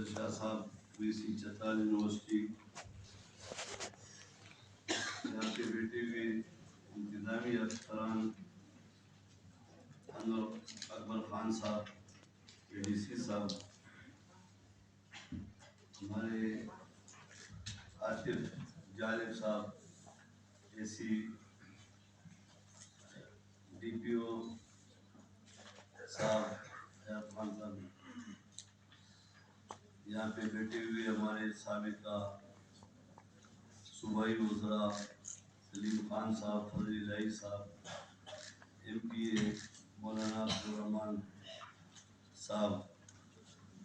شاہ صاحب ویسی چترال یونیورسٹی یہاں پہ بیٹے ہوئے انتظامی افسران انور اکبر خان صاحب اے ڈی سی صاحب ہمارے عاطف جالب صاحب اے سی ڈی پی او صاحب حیات خان صاحب یہاں پہ بیٹھے ہوئے ہمارے سابقہ صوبائی وزراء سلیم خان صاحب فضل الہی صاحب ایم پی اے مولانا عبدالرحمان صاحب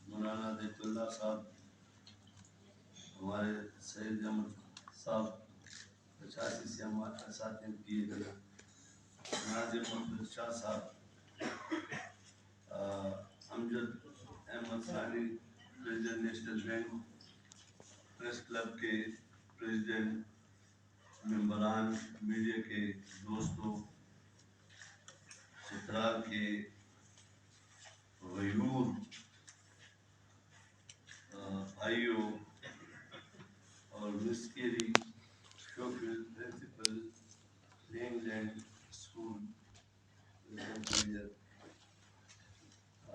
مولانا دیت اللہ صاحب ہمارے سید احمد صاحب 85 سے ہمارے ساتھ ایم پی اے ناظم محمد شاہ صاحب امجد احمد ثانی president national bank press club کے پریزیڈنٹ ممبران میڈیا کے دوستوں چترال کے غیور بھائیوں اور مسکیری شوفیل پرنسپل لینگ لینڈ اسکول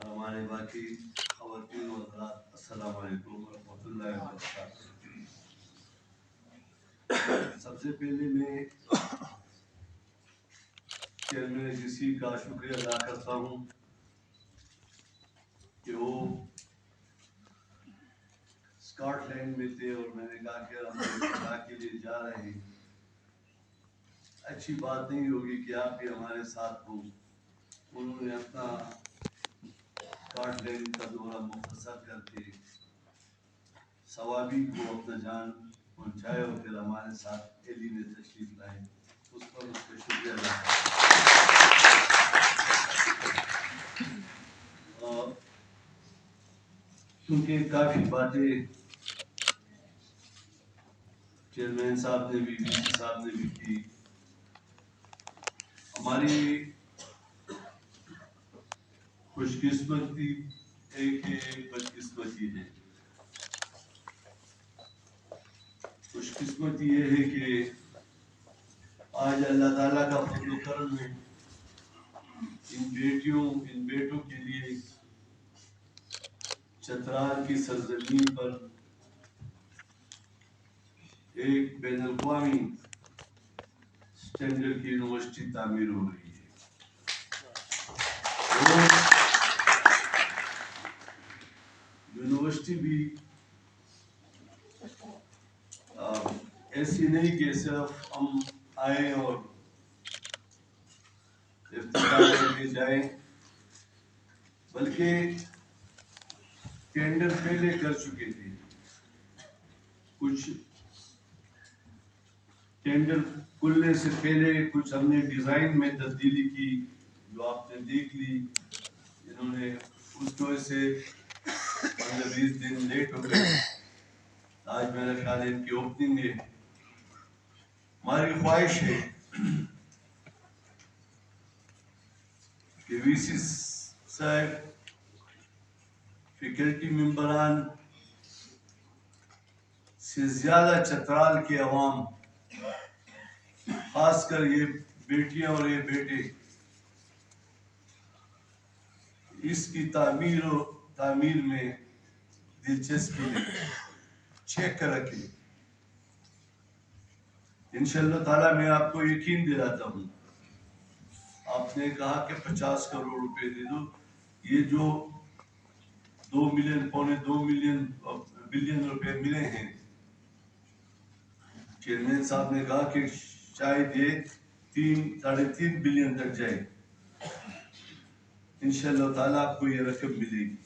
ہمارے باقی خواتین و حضرات السلام علیکم ورحمۃ اللہ وبرکاتہ۔ سب سے پہلے میں چیئرمین جی کا شکریہ ادا کرتا ہوں کہ وہ اسکاٹ لینڈ میں تھے اور میں نے کہا کہ ہم خدا کے لیے جا رہے ہیں، اچھی بات نہیں ہوگی کہ آپ بھی ہمارے ساتھ ہوں۔ انہوں نے اپنا اسکاٹ لینڈ کا دورہ مختصر کر کے ثوابی کو اپنا جان پہنچائے اور پھر ہمارے ساتھ دہلی میں تشریف لائے، اس پر اس کا شکریہ ادا کرتا ہوں۔ کیونکہ کافی باتیں چیئرمین صاحب نے بھی وی سی صاحب نے بھی کی، ہماری خوش قسمتی ایک بدقسمتی ہے۔ خوش قسمتی یہ ہے کہ آج اللہ تعالیٰ کا فضل و کرم ہے، ان بیٹوں کے لیے چترال کی سرزمین پر ایک بین الاقوامی اسٹینڈرڈ کی یونیورسٹی تعمیر ہو رہی ہے۔ اور یونیورسٹی بھی ایسی نہیں کہ صرف ہم آئیں اور افتتاح کر کے جائیں، بلکہ ٹینڈر پہلے کر چکے تھے، کچھ ٹینڈر کھلنے سے پہلے کچھ ہم نے ڈیزائن میں تبدیلی کی جو آپ نے دیکھ لی، انہوں نے اس کی وجہ سے 15-20 دن لیٹ ہو گئے۔ آج میرا خیال ان کی اوپننگ ہے۔ ہماری خواہش ہے کہ وی سی صاحب، فیکلٹی ممبران سے زیادہ چترال کے عوام، خاص کر یہ بیٹیاں اور یہ بیٹے، اس کی تعمیر میں دلچسپی لیں، چیک کر رکھیں۔ انشاءاللہ تعالیٰ میں آپ کو یقین دلاتا ہوں، آپ نے کہا کہ 50 کروڑ روپے دے دو، یہ جو 2 ملین پونے 2 بلین روپے ملے ہیں، چیئرمین صاحب نے کہا کہ شاید یہ 3-3.5 بلین تک جائے۔ انشاءاللہ تعالیٰ آپ کو یہ رقم ملے گی۔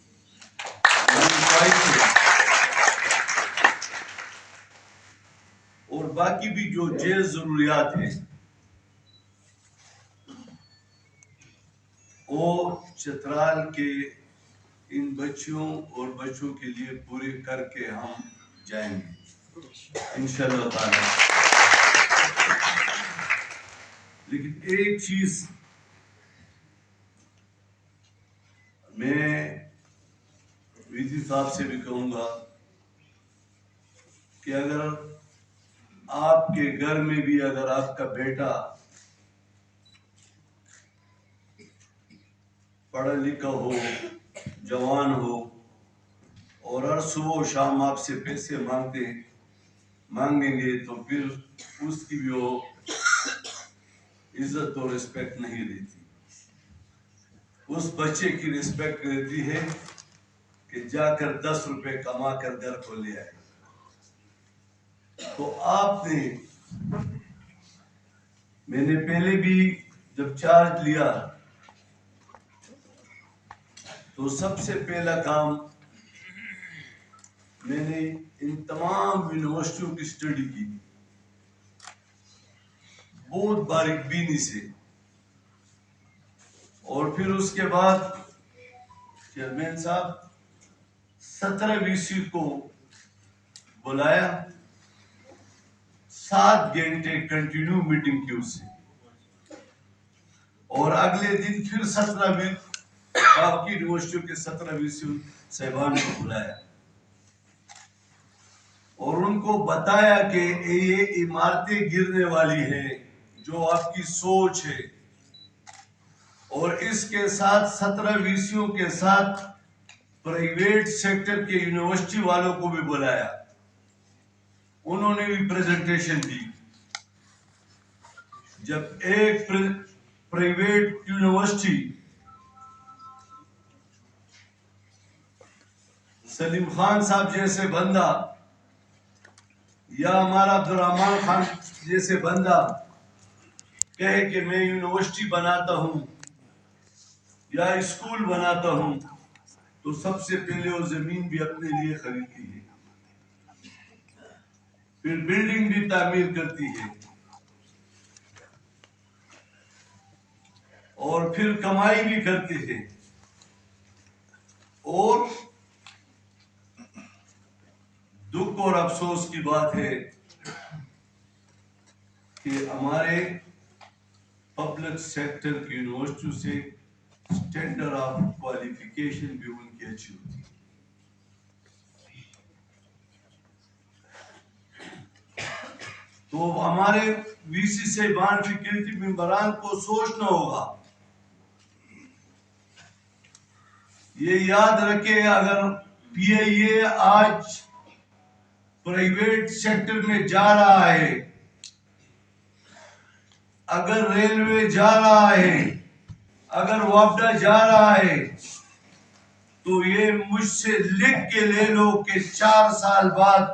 اور باقی بھی جو جائز ضروریات ہیں وہ چترال کے ان بچیوں اور بچوں کے لیے پورے کر کے ہم جائیں گے انشاءاللہ تعالیٰ۔ لیکن ایک چیز میں وی سی صاحب سے بھی کہوں گا کہ اگر آپ کے گھر میں بھی اگر آپ کا بیٹا پڑھا لکھا ہو، جوان ہو، اور ہر صبح و شام آپ سے پیسے مانگیں گے تو پھر اس کی بھی وہ عزت اور رسپیکٹ نہیں رہتی. اس بچے کی رسپیکٹ رہتی ہے کہ جا کر 10 روپے کما کر گھر کو لے آئے. تو آپ نے، میں نے پہلے بھی جب چارج لیا تو سب سے پہلا کام میں نے ان تمام یونیورسٹیوں کی اسٹڈی کی بہت باریک بینی سے، اور پھر اس کے بعد چیئرمین صاحب 17 کو بلایا، 7 گھنٹے کنٹینیو میٹنگ کی اس سے، اور اگلے دن پھر 17 باقی یونیورسٹیوں کے 17 صاحبان کو بلایا اور ان کو بتایا کہ یہ عمارتیں گرنے والی ہیں جو آپ کی سوچ ہے، اور اس کے ساتھ 17 کے ساتھ پرائیویٹ سیکٹر کے یونیورسٹی والوں کو بھی بلایا، انہوں نے بھی پریزنٹیشن دی. جب ایک پرائیویٹ یونیورسٹی سلیم خان صاحب جیسے بندہ یا ہمارا عبدالرحمان خان جیسے بندہ کہے کہ میں یونیورسٹی بناتا ہوں یا اسکول بناتا ہوں، تو سب سے پہلے وہ زمین بھی اپنے لیے خریدتی ہے، پھر بلڈنگ بھی تعمیر کرتی ہے، اور پھر کمائی بھی کرتے ہیں. اور دکھ اور افسوس کی بات ہے کہ ہمارے پبلک سیکٹر کی یونیورسٹیوں سے اسٹینڈرڈ آف کوالیفیکیشن بھی ان کی اچھی ہوتی ہے. تو ہمارے وی سی صاحبان فیکلٹی ممبران کو سوچنا ہوگا، یہ یاد رکھے اگر پی آئی اے آج پرائیویٹ سیکٹر میں جا رہا ہے، اگر ریلوے جا رہا ہے، اگر وابڈا جا رہا ہے، تو یہ مجھ سے لکھ کے لے لو کہ 4 سال بعد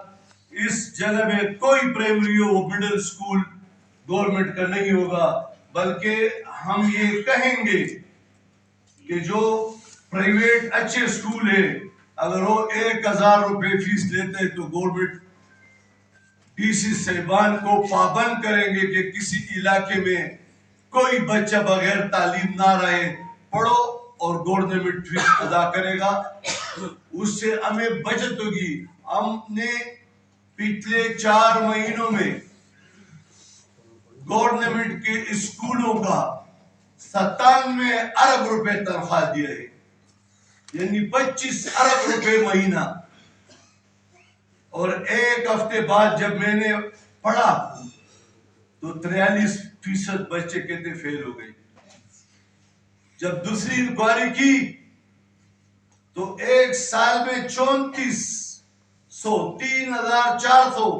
اس جگہ میں کوئی پرائمری ہو مڈل اسکول گورنمنٹ کا نہیں ہوگا، بلکہ ہم یہ کہیں گے کہ جو پرائیویٹ اچھے اسکول ہے اگر وہ 1000 روپے فیس لیتے ہیں تو گورنمنٹ ڈی سی صاحبان کو پابند کریں گے کہ کسی علاقے میں کوئی بچہ بغیر تعلیم نہ رہے، پڑھو اور گورنمنٹ فیس ادا کرے گا. اس سے ہمیں بچت ہوگی. ہم نے پچھلے 4 مہینوں میں گورنمنٹ کے اسکولوں کا 97 ارب روپے تنخواہ دیا ہے، یعنی 25 ارب روپے مہینہ. اور ایک ہفتے بعد جب میں نے پڑھا تو 43% بچے کہتے فیل ہو گئے. جب دوسری انکوائری کی تو ایک سال میں 3400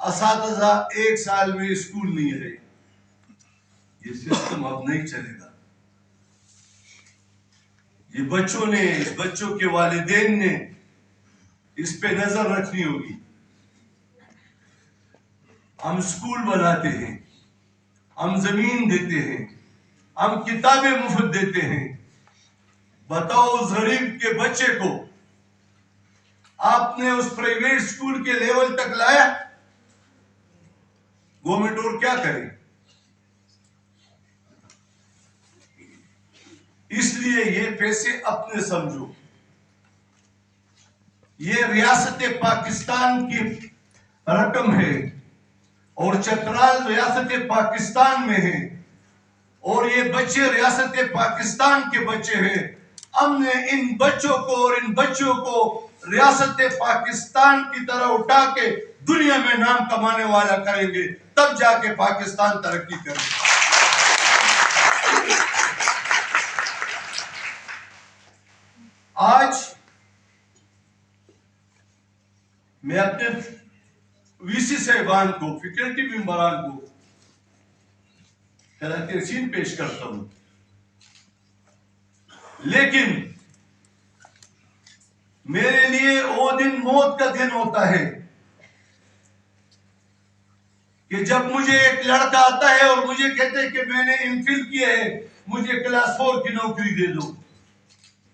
اساتذہ ایک سال میں اسکول نہیں رہے. یہ سسٹم اب نہیں چلے گا. یہ بچوں نے، اس بچوں کے والدین نے اس پہ نظر رکھنی ہوگی. ہم اسکول بناتے ہیں، ہم زمین دیتے ہیں، ہم کتابیں مفت دیتے ہیں. بتاؤ اس غریب کے بچے کو آپ نے اس پرائیویٹ اسکول کے لیول تک لایا؟ گورنمنٹ اور کیا کرے؟ اس لیے یہ پیسے اپنے سمجھو. یہ ریاست پاکستان کی رقم ہے اور چترال ریاست پاکستان میں ہے اور یہ بچے ریاست پاکستان کے بچے ہیں. ہم نے ان بچوں کو اور ان بچوں کو ریاست پاکستان کی طرح اٹھا کے دنیا میں نام کمانے والا کریں گے، تب جا کے پاکستان ترقی کرے گا۔ آج میں اپنے وی سی صاحبان کو، فیکلٹی ممبران کو تحسین پیش کرتا ہوں، لیکن میرے لیے وہ دن موت کا دن ہوتا ہے کہ جب مجھے ایک لڑکا آتا ہے اور مجھے کہتے ہیں کہ میں نے ایم فل کیا ہے، مجھے کلاس 4 کی نوکری دے دو،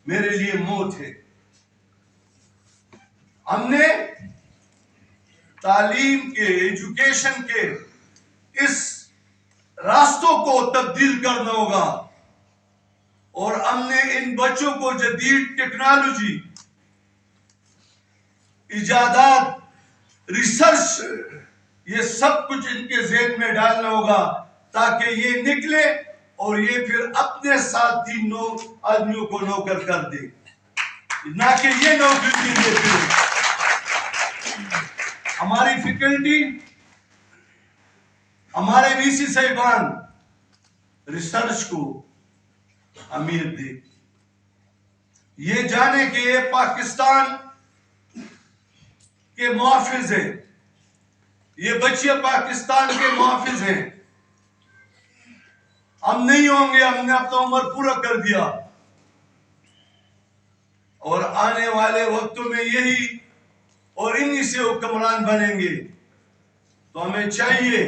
میرے لیے موت ہے۔ ہم نے تعلیم کے، ایجوکیشن کے اس راستوں کو تبدیل کرنا ہوگا، اور ہم نے ان بچوں کو جدید ٹیکنالوجی، ایجادات، ریسرچ، یہ سب کچھ ان کے ذہن میں ڈالنا ہوگا تاکہ یہ نکلے اور یہ پھر اپنے ساتھ 3 آدمیوں کو نوکر کر دے، نہ کہ یہ نوکری دے پھر۔ ہماری فیکلٹی، ہمارے وی سی صاحبان ریسرچ کو اہمیت دے، یہ جانے کہ یہ پاکستان کے محافظ ہیں، یہ بچے پاکستان کے محافظ ہیں۔ ہم نہیں ہوں گے، ہم نے اپنا عمر پورا کر دیا، اور آنے والے وقتوں میں یہی اور انہی سے حکمران بنیں گے، تو ہمیں چاہیے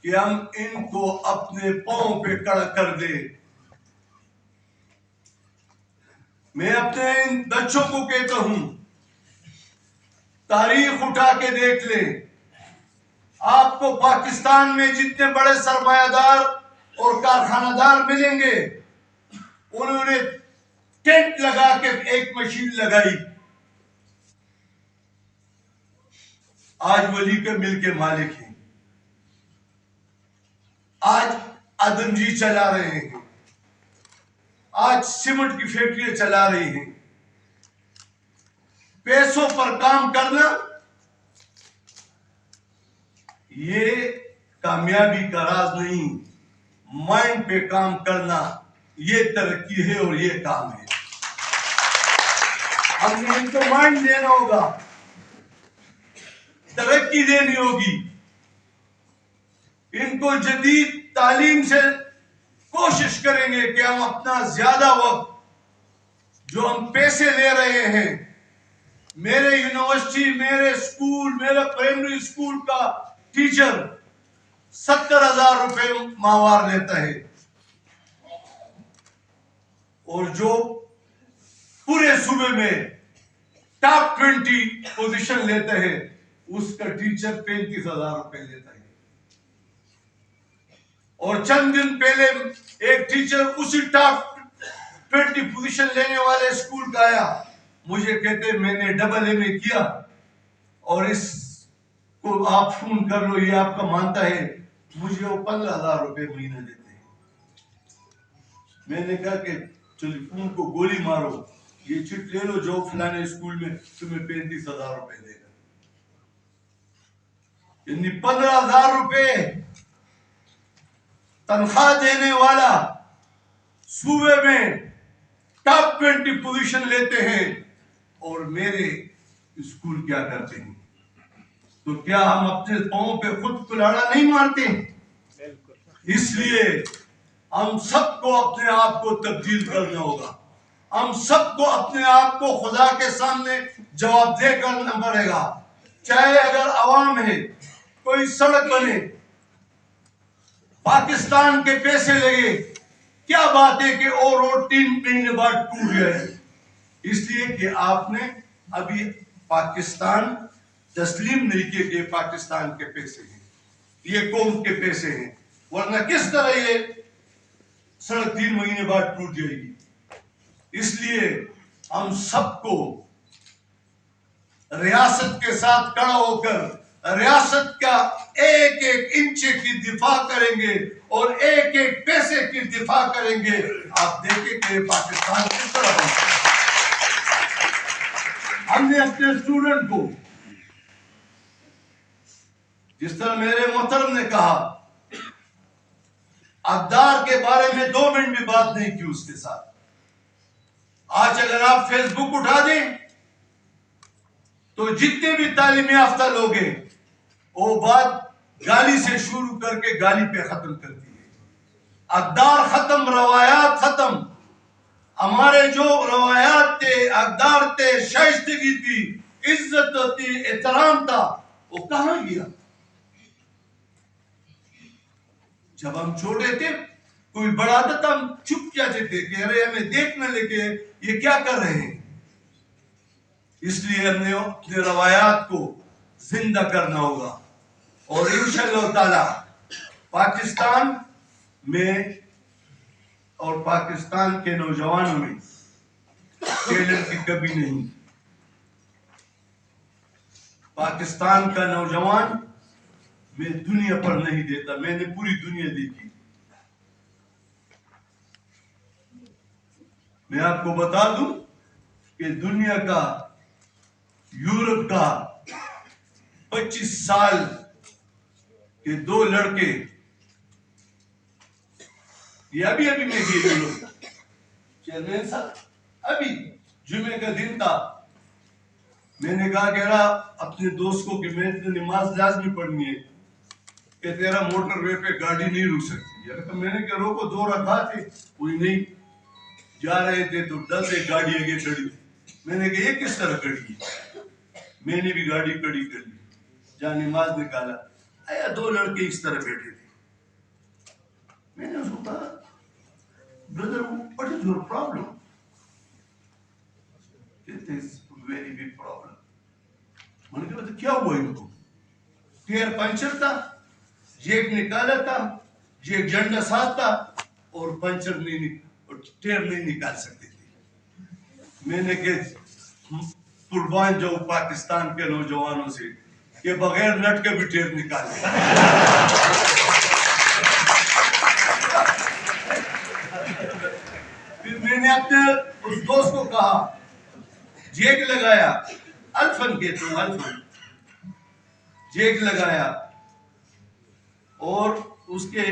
کہ ہم ان کو اپنے پاؤں پہ کھڑا کر دیں۔ میں اپنے ان بچوں کو کہتا ہوں، تاریخ اٹھا کے دیکھ لیں، آپ کو پاکستان میں جتنے بڑے سرمایہ دار اور کارخانہ دار ملیں گے، انہوں نے ٹینٹ لگا کے ایک مشین لگائی، آج ولی کے مل کے مالک ہیں، آج آدم جی چلا رہے ہیں، آج سیمنٹ کی فیکٹریاں چلا رہی ہیں۔ پیسوں پر کام کرنا یہ کامیابی کا راز نہیں، مائنڈ پہ کام کرنا یہ ترقی ہے اور یہ کام ہے۔ ہم نے ان کو مائنڈ دینا ہوگا، ترقی دینی ہوگی، ان کو جدید تعلیم سے کوشش کریں گے کہ ہم اپنا زیادہ وقت جو ہم پیسے لے رہے ہیں، میرے یونیورسٹی، میرے اسکول، میرے پرائمری اسکول کا ٹیچر 70,000 روپے ماہوار لیتا ہے، اور جو پورے صوبے میں ٹاپ 20 پوزیشن لیتا ہے، اس کا ٹیچر 35,000 روپے لیتا ہے۔ اور چند دن پہلے ایک ٹیچر اسی ٹاپ 20 پوزیشن لینے والے اسکول کا آیا، مجھے کہتے میں نے ڈبل ایم اے کیا اور اس کو آپ فون کر لو، یہ آپ کا مانتا ہے، مجھے وہ 15,000 روپے مہینہ دیتے ہیں۔ میں نے کہا کہ ٹیلی فون کو گولی مارو، یہ چٹ لے لو جو فلانے اسکول میں تمہیں 35,000 روپے دے گا، یعنی 15,000 روپے تنخواہ دینے والا صوبے میں ٹاپ 20 پوزیشن لیتے ہیں، اور میرے اسکول کیا کرتے ہیں؟ تو کیا ہم اپنے پاؤں پہ خود کلاڑا نہیں مارتے؟ اس لیے ہم سب کو اپنے آپ کو تبدیل کرنا ہوگا، ہم سب کو اپنے آپ کو خدا کے سامنے جواب دہ کرنا پڑے گا۔ چاہے اگر عوام ہے، کوئی سڑک بنے، پاکستان کے پیسے لگے، کیا بات ہے کہ وہ روڈ 3 مہینے بعد ٹوٹ گئے، اس لیے کہ آپ نے ابھی پاکستان تسلیم نہیں کیے کہ پاکستان کے پیسے ہیں، یہ قوم کے پیسے ہیں، ورنہ کس طرح یہ سڑک 3 مہینے بعد ٹوٹ جائے گی۔ اس لیے ہم سب کو ریاست کے ساتھ کھڑا ہو کر ریاست کا ایک ایک انچ کی دفاع کریں گے اور ایک ایک پیسے کی دفاع کریں گے۔ آپ دیکھیں کہ پاکستان کس طرح بنتا ہے۔ ہم نے اپنے اسٹوڈنٹ کو، جس طرح میرے محترم نے کہا، اقدار کے بارے میں 2 منٹ بھی بات نہیں کی اس کے ساتھ. آج اگر آپ فیس بک اٹھا دیں تو جتنے بھی تعلیم یافتہ لوگ ہیں وہ بات گالی سے شروع کر کے گالی پہ ختم کرتی ہے. اقدار ختم، روایات ختم. ہمارے جو روایات تھے، اقدار تھے، شائستگی تھی، عزت تھی، احترام تھا، وہ کہاں گیا؟ جب ہم چھوٹے تھے کوئی بڑا تھا تو ہم چپ جاتے تھے کہ ارے ہمیں دیکھنا لے کے یہ کیا کر رہے ہیں. اس لیے ہم نے اپنے روایات کو زندہ کرنا ہوگا. اور انشاءاللہ تعالی پاکستان میں اور پاکستان کے نوجوانوں میں ٹیلنٹ کی کمی نہیں. پاکستان کا نوجوان میں دنیا پر نہیں دیتا، میں نے پوری دنیا دیکھی. میں آپ کو بتا دوں کہ دنیا کا، یورپ کا 25 سال کے 2 لڑکے، یہ ابھی میں گئے یورپ. چیئرمین صاحب ابھی جمعے کا دن تھا، میں نے کہا کہ اپنے دوست کو کہ میں نے نماز لازمی پڑھنی ہے کہ تیرا موٹر وے پہ گاڑی نہیں رک سکتی. میں نے کہا روکو، 2 رکعت تھے، کوئی نہیں. جا رہے تھے تو 10 ایک گاڑی آگے کھڑی. میں نے کہا یہ کس طرح کھڑی ہے؟ میں نے بھی گاڑی کھڑی کر لی، جہاں نماز نکالا آیا 2 لڑکے اس طرح بیٹھے تھے. میں نے اس کو کہا brother what is your problem? It is very big problem. میں نے کہا کیا ہوا ان کو؟ ٹائر پنچر تھا، جیک نکالا تھا، جیک جنڈا ساتھ تھا اور پنچر نہیں، ٹائر نہیں نکال سکتے تھے. میں نے کہ قربان جو پاکستان کے نوجوانوں سے کہ بغیر نٹ کے بھی ٹائر نکالے. پھر میں نے اپنے اس دوست کو کہا، جیک لگایا، الفن کہتے ہیں، الفن جیک لگایا اور اس کے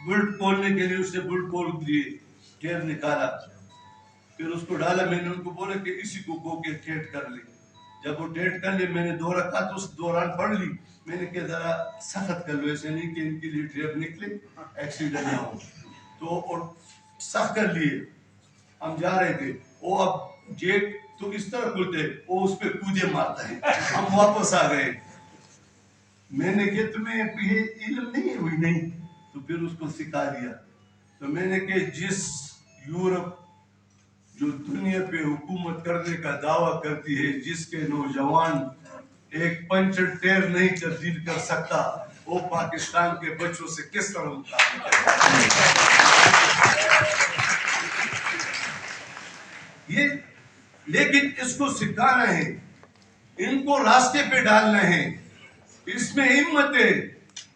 بلٹ کھولنے کے لیے اس سے بلٹ کھول دیے، ٹائر نکالا، پھر اس کو ڈالا. میں نے ان کو بولا کہ اسی کو گو کے ٹیٹ کر لے. جب وہ ٹیٹ کر لے میں نے 2 رکعت اس دوران پڑھ لی. میں نے کہا ذرا سخت کر لو، ایسے نہیں کہ ان کے لیے ٹائر نکلے ایکسیڈنٹ نہ ہو. تو اور سخت کر لیے. ہم جا رہے تھے، وہ اب جیک تو اس طرح کھلتے، وہ اس پہ کودے مارتا ہے. ہم واپس آ گئے. میں نے کہا تمہیں یہ علم نہیں ہے؟ ہوئی نہیں. تو پھر اس کو سکھا دیا. تو میں نے کہا جس یورپ جو دنیا پہ حکومت کرنے کا دعویٰ کرتی ہے، جس کے نوجوان ایک پنچر ٹائر نہیں تبدیل کر سکتا، وہ پاکستان کے بچوں سے کس طرح مقابلہ کرے؟ یہ لیکن اس کو سکھانا ہے، ان کو راستے پہ ڈالنا ہے، اس میں ہمت ہے.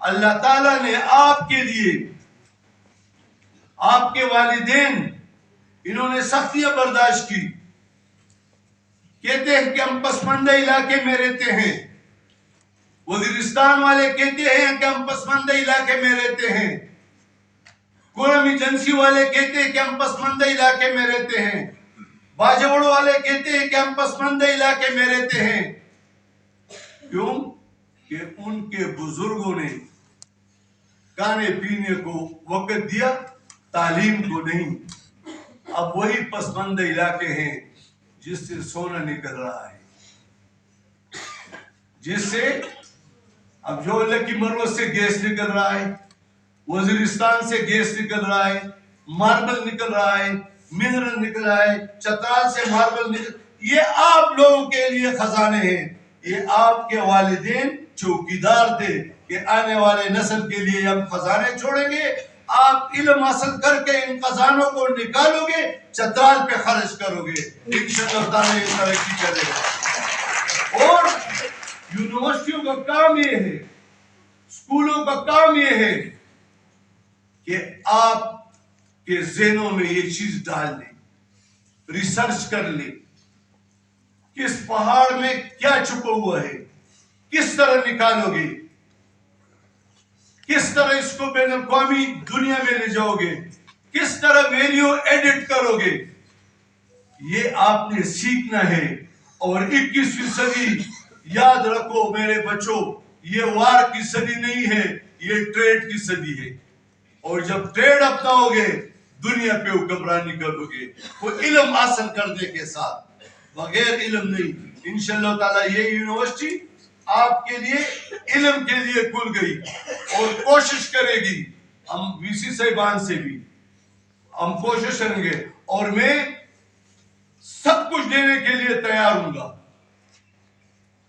اللہ تعالیٰ نے آپ کے لیے، آپ کے والدین انہوں نے سختیاں برداشت کی. کہتے ہیں کہ ہم پسماندہ علاقے میں رہتے ہیں. وزیرستان والے کہتے ہیں کہ ہم پسماندہ علاقے میں رہتے ہیں. قرم ایجنسی والے کہتے ہیں کہ ہم پسماندہ علاقے میں رہتے ہیں. باجوڑ والے کہتے ہیں کہ ہم پسماندہ علاقے میں رہتے ہیں. کیوں؟ کہ ان کے بزرگوں نے کھانے پینے کو وقت دیا، تعلیم کو نہیں. اب وہی پسماندہ علاقے ہیں جس سے سونا نکل رہا ہے، جس سے اب جو اللہ کی مروت سے گیس نکل رہا ہے، وزیرستان سے گیس نکل رہا ہے، ماربل نکل رہا ہے، منرل نکل رہا ہے، چترال سے ماربل نکل. یہ آپ لوگوں کے لیے خزانے ہیں. یہ آپ کے والدین چوکیدار تھے کہ آنے والے نسل کے لیے ہم خزانے چھوڑیں گے. آپ علم حاصل کر کے ان خزانوں کو نکالو گے، چترال پہ خرچ کرو گے، انشاءاللہ تعالیٰ یہ ترقی کرے گا. اور یونیورسٹیوں کا کام یہ ہے، اسکولوں کا کام یہ ہے کہ آپ کے ذہنوں میں یہ چیز ڈال دیں، ریسرچ کر لیں کس پہاڑ میں کیا چھپا ہوا ہے، کس طرح نکالو گے، کس طرح اس کو بین الاقوامی دنیا میں لے جاؤ گے، کس طرح ویلیو ایڈٹ کرو گے، یہ آپ نے سیکھنا ہے. اور 21ویں صدی، یاد رکھو میرے بچوں، یہ وار کی صدی نہیں ہے، یہ ٹریڈ کی صدی ہے. اور جب ٹریڈ اپناؤ گے دنیا پہ حکمرانی کرو گے، وہ علم حاصل کرنے کے ساتھ، بغیر علم نہیں. انشاءاللہ تعالی یہ یونیورسٹی آپ کے لیے علم کے لیے کھل گئی اور کوشش کرے گی. ہم وی سی صاحبان سے بھی ہم کوشش کریں گے، اور میں سب کچھ دینے کے لیے تیار ہوں گا.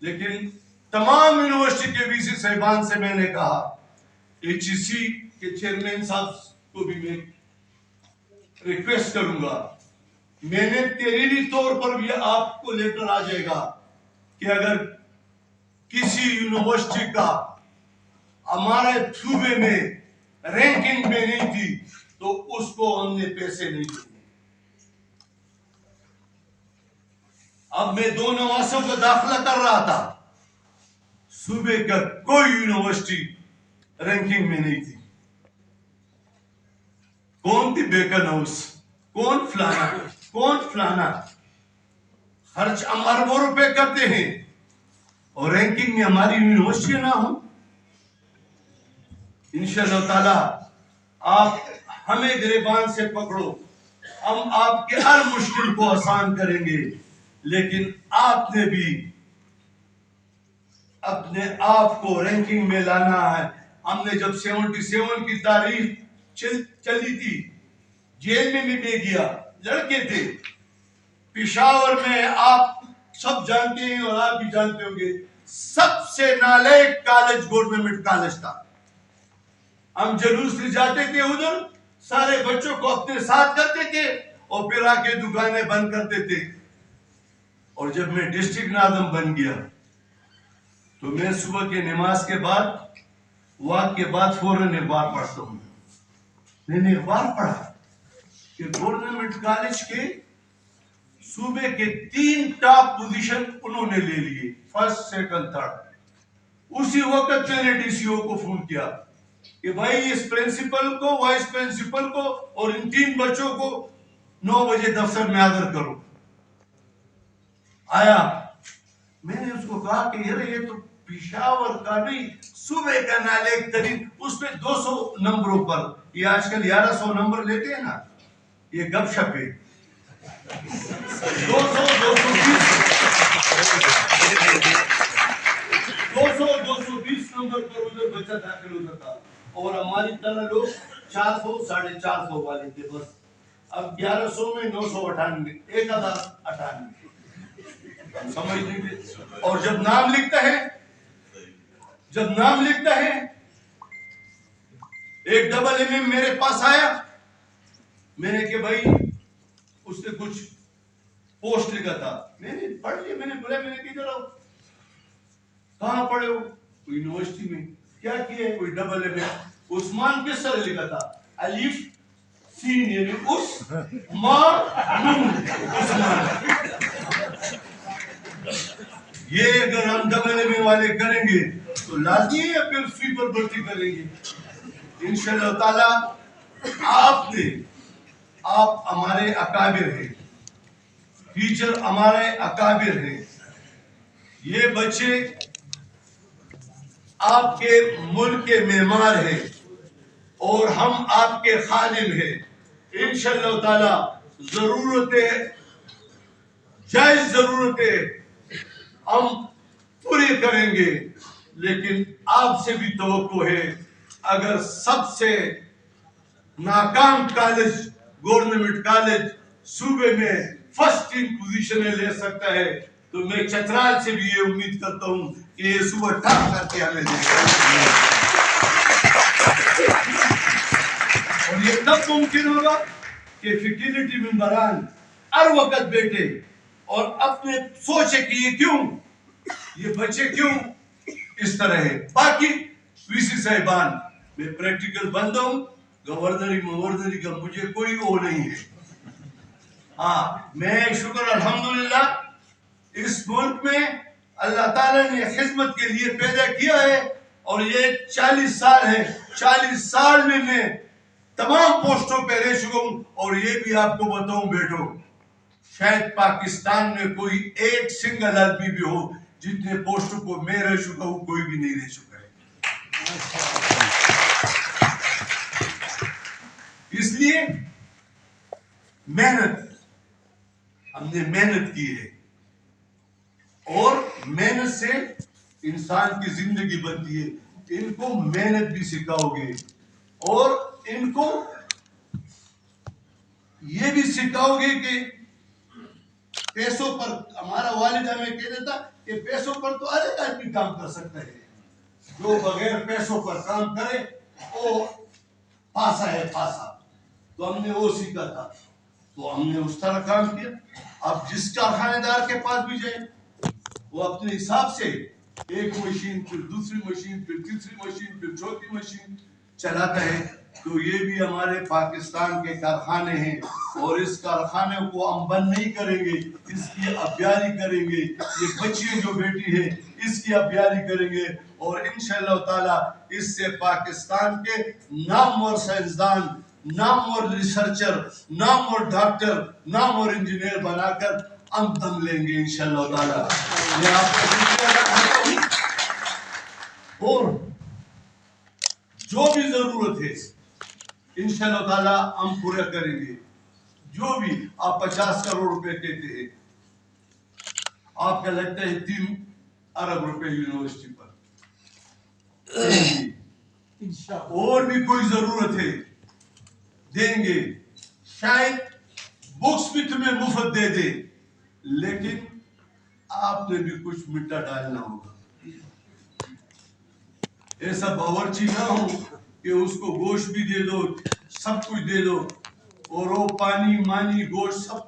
لیکن تمام یونیورسٹی کے وی سی صاحبان سے میں نے کہا، ایچ ای سی کے چیئرمین صاحب کو بھی میں ریکویسٹ کروں گا، میں نے تحریری طور پر بھی آپ کو لیٹر آ جائے گا کہ اگر کسی یونیورسٹی کا ہمارے صوبے میں رینکنگ میں نہیں تھی تو اس کو ہم نے پیسے نہیں دیے. اب میں 2 نواسوں کو داخلہ کر رہا تھا، صوبے کا کوئی یونیورسٹی رینکنگ میں نہیں تھی. کون تھی بیکن ہاؤس، کون فلانا، خرچ ہم اربوں روپے کرتے ہیں اور رینکنگ میں ہماری یونیورسٹی نہ ہو. انشاءاللہ تعالی آپ ہمیں گریبان سے پکڑو، ہم آپ کے ہر مشکل کو آسان کریں گے. لیکن آپ نے بھی اپنے آپ کو رینکنگ میں لانا ہے. ہم نے جب 77 کی تاریخ چلی تھی، جیل میں بھی گیا، لڑکے تھے پشاور میں، آپ سب جانتے ہیں اور آپ بھی جانتے ہوں گے، سب سے نالائق کالج گورنمنٹ کالج تھا. ہم جلوس لے جاتے تھے ادھر، سارے بچوں کو اپنے ساتھ کرتے تھے اور پھر آ کے دکانیں بند کرتے تھے. اور جب میں ڈسٹرکٹ ناظم بن گیا تو میں صبح کی نماز کے بعد، واک کے بعد فوراً اخبار پڑھتا ہوں. میں نے اخبار پڑھا کہ گورنمنٹ کالج کے صوبے کے 3 ٹاپ پوزیشن انہوں نے لے لیے، فرسٹ، سیکنڈ، تھرڈ. اسی وقت میں نے ڈی سی او کو فون کیا کہ بھائی اس پرنسپل کو، وائس پرنسپل کو اور ان 3 بچوں کو 9 بجے دفتر میں حاضر کرو. آیا، میں نے اس کو کہا کہ یہ تو پشاور کا نہیں، صوبے کا نالائق ترین، اس پہ 200 نمبروں پر، یہ آج کل 1100 نمبر لیتے ہیں نا، یہ گپ شپ ہے. 220 نمبر پر ادھر بچہ داخل ہوتا تھا اور ہماری طرح لوگ 400 450 والے تھے بس. اب 1100 میں 998، 1098 سمجھ لیجیے. اور جب نام لکھتا ہے ایک ڈبل ایم ایم میرے پاس آیا، میں نے کہ بھائی اس نے کچھ پوسٹ لکھا تھا، میں نے پڑھ لیا. میں نے بولا، میں نے کدھر آؤ، کہاں پڑھے ہو؟ یونیورسٹی میں. کیا کیا ہے؟ کوئی ڈبل ایم ایم. عثمان کس طرح لکھا تھا؟ الف سین، یعنی اس ماں نون عثمان. یہ اگر ہم ڈبل ایم اے والے کریں گے تو لازمی ہے پھر سویپر بھرتی کریں گے انشاءاللہ تعالی. آپ ہمارے اکابر ہیں، ٹیچر ہمارے اکابر ہیں. یہ بچے آپ کے ملک کے معمار ہیں اور ہم آپ کے خادم ہیں. انشاءاللہ تعالی ضرورتیں، جائز ضرورتیں ہم پوری کریں گے. لیکن آپ سے بھی توقع ہے، اگر سب سے ناکام کالج گورنمنٹ کالج صوبے میں فرسٹ 3 پوزیشنیں لے سکتا ہے تو میں چترال سے بھی یہ امید کرتا ہوں کہ یہ صبح ٹاپ کر کے ہمیں دے گا. اور یہ تب ممکن ہوگا کہ فیکلٹی ممبران ہر وقت بیٹھے اور اپنے سوچے کہ یہ بچے کیوں اس طرح ہے. باقی وی سی صاحبان، میں پریکٹیکل بندہ ہوں، گورنری کا مجھے کوئی وہ نہیں ہے. ہاں، میں شکر الحمدللہ اس ملک میں اللہ تعالیٰ نے خدمت کے لیے پیدا کیا ہے اور یہ 40 سال ہے. 40 سال میں تمام پوسٹوں پہ رہ چکا ہوں. اور یہ بھی آپ کو بتاؤں بیٹو, شاید پاکستان میں کوئی ایک سنگل آدمی بھی ہو جتنے پوسٹوں کو میں رہ چکا ہوں کوئی بھی نہیں رہ چکا ہے. اس لیے محنت, ہم نے محنت کی ہے اور محنت سے انسان کی زندگی بنتی ہے. ان کو محنت بھی سکھاؤ گے اور ان کو یہ بھی سکھاؤ گے کہ پیسوں پر, ہمارا والد ہمیں کہہ دیتا کہ پیسوں پر تو ہر ایک آدمی کام کر سکتا ہے, جو بغیر پیسوں پر کام کرے وہ پاسا ہے پاسا. تو ہم نے وہ سیکھا تھا تو ہم نے اس طرح کام کیا. اب جس کارخانے دار کے پاس بھی جائیں وہ اپنے حساب سے ایک مشین پھر دوسری مشین پھر تیسری مشین پھر چوتھی مشین چلاتا ہے. تو یہ بھی ہمارے پاکستان کے کارخانے ہیں اور اس کارخانے کو ہم بند نہیں کریں گے, اس کی ابیاری کریں گے. یہ بچی جو بیٹی ہے اس کی ابیاری کریں گے اور انشاءاللہ تعالی اس سے پاکستان کے نامور سائنسدان, نامور ریسرچر, نامور ڈاکٹر, نامور انجینئر بنا کر ہم دم لیں گے انشاءاللہ تعالی. یہ آپ کو اور جو بھی ضرورت ہے انشاءاللہ تعالی ہم پورا کریں گے. جو بھی آپ 50 کروڑ روپے کہتے ہیں, آپ کا لگتا ہے 3 ارب روپے یونیورسٹی پر, اور بھی کوئی ضرورت ہے دیں گے. شاید بکس بھی تمہیں مفت دے دے لیکن آپ نے بھی کچھ مٹا ڈالنا ہوگا. ایسا باورچی نہ ہو کہ اس کو گوشت بھی دے دو, سب کچھ دے دو اور وہ پانی مانی گوشت سب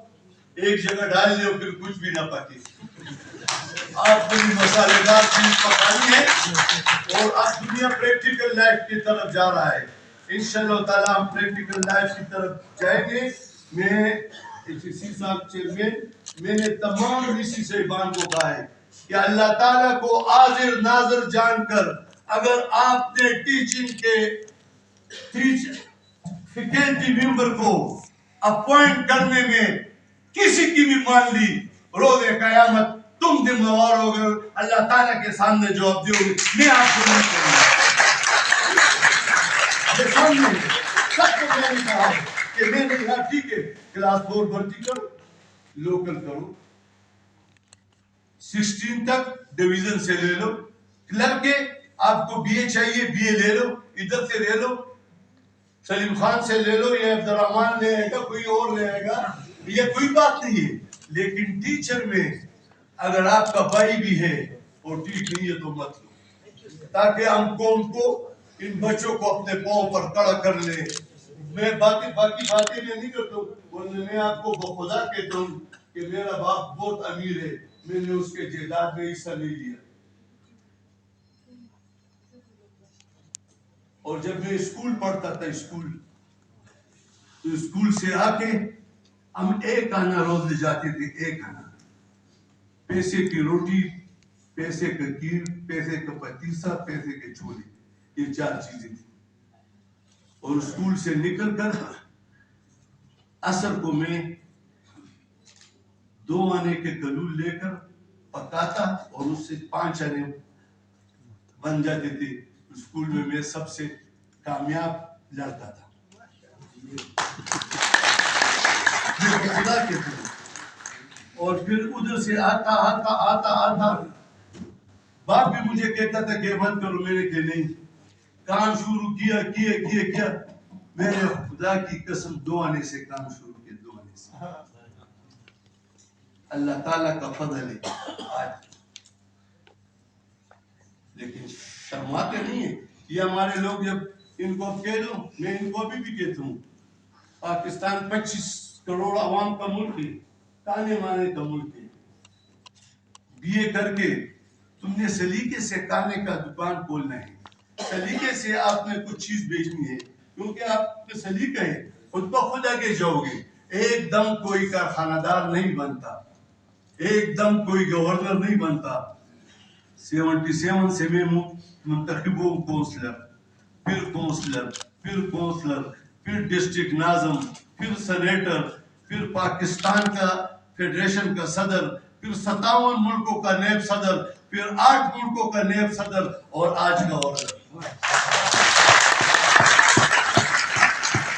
ایک جگہ ڈال دے پھر کچھ بھی نہ پکے. آپ کو بھی مسالے دار چیز پکانی ہے اور اب دنیا پریکٹیکل لائف کی طرف جا رہا ہے. انشاءاللہ تعالیٰ ہم پریکٹیکل لائف کی طرف جائیں گے. میں اسی صاحب چیئرمین, میں نے تمام ریسی صاحبان کو کہا ہے کہ اللہ تعالیٰ کو حاضر ناظر جان کر اگر آپ نے ٹیچنگ کے فیکلٹی ممبر کو اپوائنٹ کرنے میں کسی کی بھی مان لی, روز قیامت تم ذمہ وار ہو گئے, اللہ تعالیٰ کے سامنے جواب دو گے. میں آپ کو نہیں کروں گا. سب کو میں نے کہا کہ میں نے کہا ٹھیک ہے کلاس 4 بھرتی کرو, لوکل کرو, 16 تک ڈویژن سے لے لو, کلرک کے آپ کو بی اے چاہیے بی اے لے لو, ادھر سے لے لو, سلیم خان سے لے لو, یہ عبد الرحمان لے آئے گا, کوئی اور لے آئے گا, یہ کوئی بات نہیں ہے. لیکن ٹیچر میں اگر آپ کا بھائی بھی ہے اور ٹھیک نہیں ہے تو مت لو, تاکہ ہم قوم کو ان بچوں کو اپنے پاؤں پر کھڑا کر لیں. میں باقی باتیں میں نہیں کرتا ہوں. میں آپ کو بخدا کہتا ہوں کہ میرا باپ بہت امیر ہے, میں نے اس کے جائیداد میں حصہ نہیں لیا. اور جب میں اسکول پڑھتا تھا تو اسکول سے آ کے ہم ایک آنا روز لے جاتے تھے, ایک آنا, پیسے کی روٹی, پیسے کا کھیر, پیسے کا پتیسا, پیسے کے چھولے, یہ 4 چیزیں تھیں. اور اسکول سے نکل کر عصر کو میں 2 آنے کے گلول لے کر پکاتا اور اس سے 5 آنے بن جاتے تھے. اسکول میں میں سب سے کامیاب لڑکا تھا. خدا کے تھے. اور پھر ادھر سے آتا باپ بھی مجھے کہتا تھا کہ مت کرو, میں نے کہ نہیں, کام شروع کیا. میں نے خدا کی قسم 2 آنے سے کام شروع کیا, 2 آنے سے. اللہ تعالیٰ کا فضل ہے. لیکن شرماتے نہیں ہیں. یہ ہمارے لوگ جب ان کو اب کہہ دو, میں ان کو ابھی بھی کہتا ہوں, پاکستان 25 کروڑ عوام کا ملک ہے, کانے مانے کا ملک ہے. بی اے کر کے تم نے سلیقے سے کانے کا دکان کھولنا ہے, سلیقے سے آپ نے کچھ چیز بیچنی ہے, کیونکہ آپ کے سلیقہ ہے, خود بخود آگے جاؤ گے. ایک دم کوئی کارخانہ دار نہیں بنتا. ایک دم کوئی گورنر نہیں بنتا. 77 سے میں منتخب ہوں کونسلر، پھر کونسلر، پھر کونسلر، پھر ڈسٹرکٹ ناظم، پھر سینیٹر، پھر پاکستان کا فیڈریشن کا صدر، پھر 57 ملکوں کا نیب صدر، پھر 8 ملکوں کا نیب صدر، اور آج گورنر.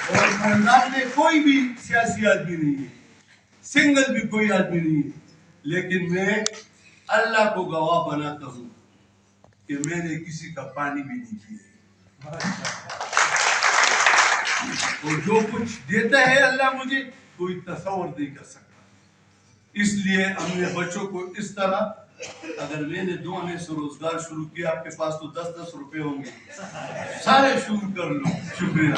اور خاندان میں کوئی بھی سیاسی آدمی نہیں ہے، سنگل بھی کوئی آدمی نہیں ہے، لیکن میں اللہ کو گواہ بناتا ہوں کہ میں نے کسی کا پانی بھی نہیں پیا. اور جو کچھ دیتا ہے اللہ مجھے کوئی تصور نہیں کر سکتا. اس لیے ہم نے بچوں کو اس طرح، اگر میں نے 2 آنے سے روزگار شروع کیا، آپ کے پاس تو 10-10 روپے ہوں گے، سارے شروع کر لو. شکریہ.